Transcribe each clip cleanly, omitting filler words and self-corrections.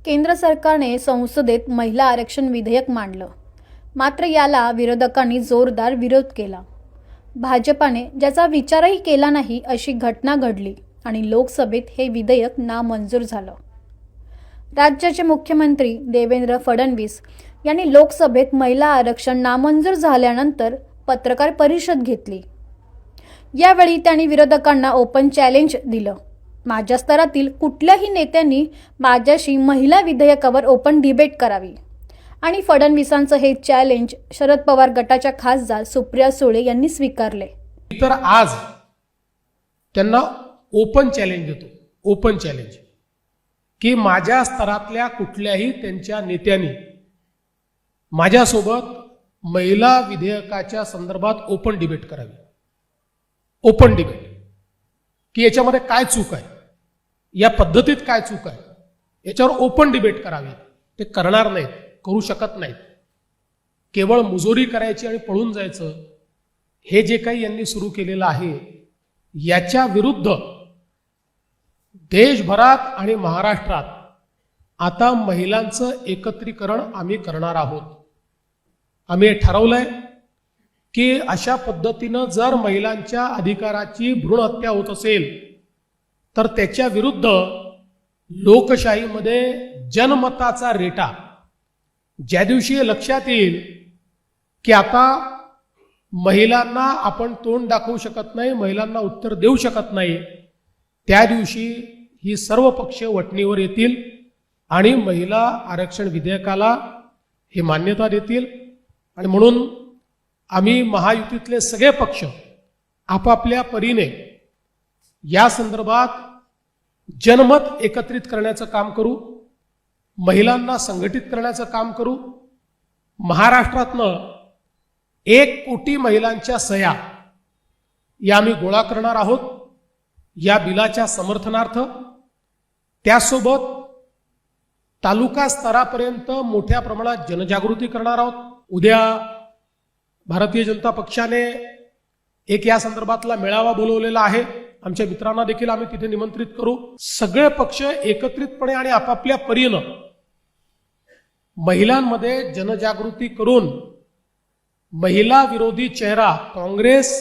केंद्र सरकारने संसदेत महिला आरक्षण विधेयक मांडलं, मात्र याला विरोधकांनी जोरदार विरोध केला। भाजपाने ज्याचा विचारही केला नाही अशी घटना घडली आणि लोकसभेत हे विधेयक नामंजूर झालं। राज्याचे मुख्यमंत्री देवेंद्र फडणवीस यांनी लोकसभेत महिला आरक्षण नामंजूर झाल्यानंतर पत्रकार परिषद घेतली। यावेळी त्यांनी विरोधकांना ओपन चॅलेंज दिलं। माझ्या स्तरातील कुठल्याही नेत्यांनी माझ्याशी महिला विधेयकावर ओपन डिबेट करावी आणि फडणवीसांचं हे चॅलेंज शरद पवार गटाच्या खासदार सुप्रिया सुळे यांनी स्वीकारले। तर आज त्यांना ओपन चॅलेंज देतो, ओपन चॅलेंज की माझ्या स्तरातल्या कुठल्याही त्यांच्या नेत्यांनी माझ्यासोबत महिला विधेयकाच्या संदर्भात ओपन डिबेट करावी। ओपन डिबेट की याच्यामध्ये काय चूक आहे, या पद्धतीत काय चूक आहे, याच्यावर ओपन डिबेट करावी। ते करणार नाहीत, करू शकत नाहीत। केवळ मुजोरी करायची आणि पळून जायचं हे जे काही यांनी सुरू केलेलं आहे, याच्या विरुद्ध देशभरात आणि महाराष्ट्रात आता महिलांचं एकत्रीकरण आम्ही करणार आहोत। आम्ही ठरवलंय की अशा पद्धतीनं जर महिलांच्या अधिकाराची भ्रूण हत्या होत असेल तर त्याच्या विरुद्ध लोकशाहीमध्ये जनमताचा रेटा ज्या दिवशी लक्षात येईल की आता महिलांना आपण तोंड दाखवू शकत नाही, महिलांना उत्तर देऊ शकत नाही, त्या दिवशी ही सर्व पक्ष वटणीवर येतील आणि महिला आरक्षण विधेयकाला हे मान्यता देतील। आणि म्हणून आम्ही महायुतीतले सगळे पक्ष आपापल्या परीने या संदर्भात जनमत एकत्रित करण्याचं काम करू, महिलांना संघटित करण्याचं काम करू। महाराष्ट्रातनं 1 कोटी महिलांच्या सह्या या आम्ही गोळा करणार आहोत या बिलाच्या समर्थनार्थ। त्यासोबत तालुका स्तरापर्यंत मोठ्या प्रमाणात जनजागृती करणार आहोत। उद्या भारतीय जनता पक्षाने एक या संदर्भातला मेळावा बोलवलेला आहे। आमच्या मित्रांना देखील आम्ही तिथे निमंत्रित करू। सगळे पक्ष एकत्रितपणे आणि आपापल्या परीनं महिलांमध्ये जनजागृती करून महिला विरोधी चेहरा काँग्रेस,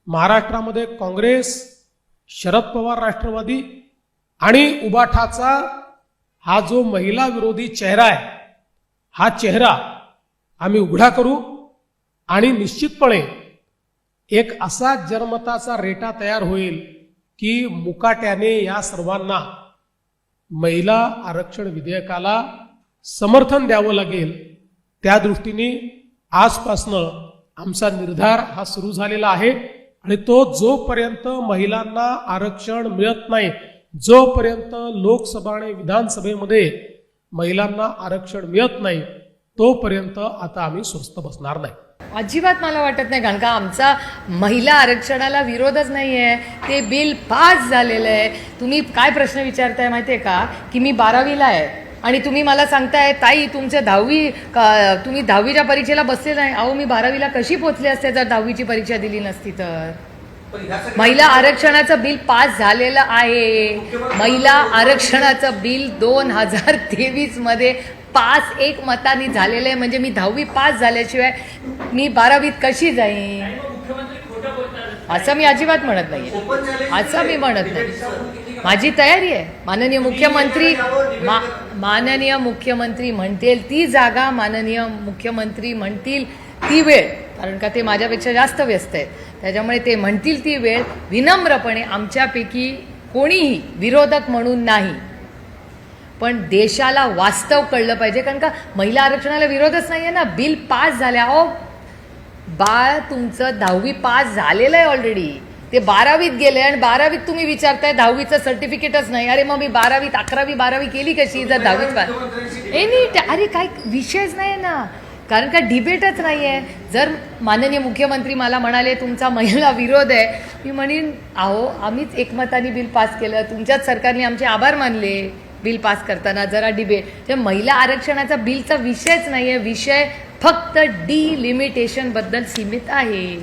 महाराष्ट्रामध्ये काँग्रेस, शरद पवार राष्ट्रवादी आणि उबाठाचा हा जो महिला विरोधी चेहरा आहे, हा चेहरा आम्ही उघडा करू आणि निश्चितपणे एक असा जनमताचा रेटा तयार होईल की मुकाट्याने या सर्वांना महिला आरक्षण विधेयकाला समर्थन द्यावं लागेल। त्या दृष्टीने आजपासनं आमचा निर्धार हा सुरू झालेला आहे आणि तो जोपर्यंत महिलांना आरक्षण मिळत नाही, जोपर्यंत लोकसभा आणि विधानसभेमध्ये महिलांना आरक्षण मिळत नाही, तोपर्यंत आता आम्ही स्वस्थ बसणार नाही। अजिबात मला वाटत नाही, कारण का आमचा महिला आरक्षणाला विरोधच नाही आहे। ते बिल पास झालेलं आहे। तुम्ही काय प्रश्न विचारताय माहिती आहे का, की मी 12वीला आहे आणि तुम्ही मला सांगताय ताई तुमचं 10वी तुम्ही 10वीच्या परीक्षेला बसले नाही। अहो मी 12वीला कशी पोचले असते जर 10वीची परीक्षा दिली नसती तर। महिला आरक्षणाचं बिल पास झालेलं आहे। महिला आरक्षणाचं बिल 2023 मध्ये पास 1 मतांनी झालेलं आहे। म्हणजे मी 10वी पास झाल्याशिवाय मी 12वीत कशी जाईन असं मी अजिबात म्हणत नाही, असं मी म्हणत नाही। माझी तयारी आहे। माननीय मुख्यमंत्री म्हणतील ती जागा, माननीय मुख्यमंत्री म्हणतील ती वेळ, कारण का ते माझ्यापेक्षा जास्त व्यस्त आहेत, त्याच्यामुळे ते म्हणतील ती वेळ विनम्रपणे आमच्यापैकी कोणीही विरोधक म्हणून नाही, पण देशाला वास्तव कळलं पाहिजे। कारण का महिला आरक्षणाला विरोधच नाही आहे ना, बिल पास झाल्या। अहो बाळ तुमचं 10वी पास झालेलं आहे ऑलरेडी, ते 12वीत गेले आणि 12वीत तुम्ही विचारताय 10वीचं सर्टिफिकेटच नाही। अरे मग मी 12वीत 11वी 12वी केली कशी जर 10वीत पास? अरे काय विषयच नाही ना, कारण का डिबेटच नाही आहे। जर माननीय मुख्यमंत्री मला म्हणाले तुमचा महिला विरोध आहे, मी म्हणेन अहो आम्हीच एकमताने बिल पास केलं, तुमच्याच सरकारने आमचे आभार मानले बिल पास करताना। जरा डिबेट, ते महिला आरक्षणाचा बिलचा विषयच नाही आहे, विषय फक्त डिलिमिटेशन बद्दल सीमित आहे।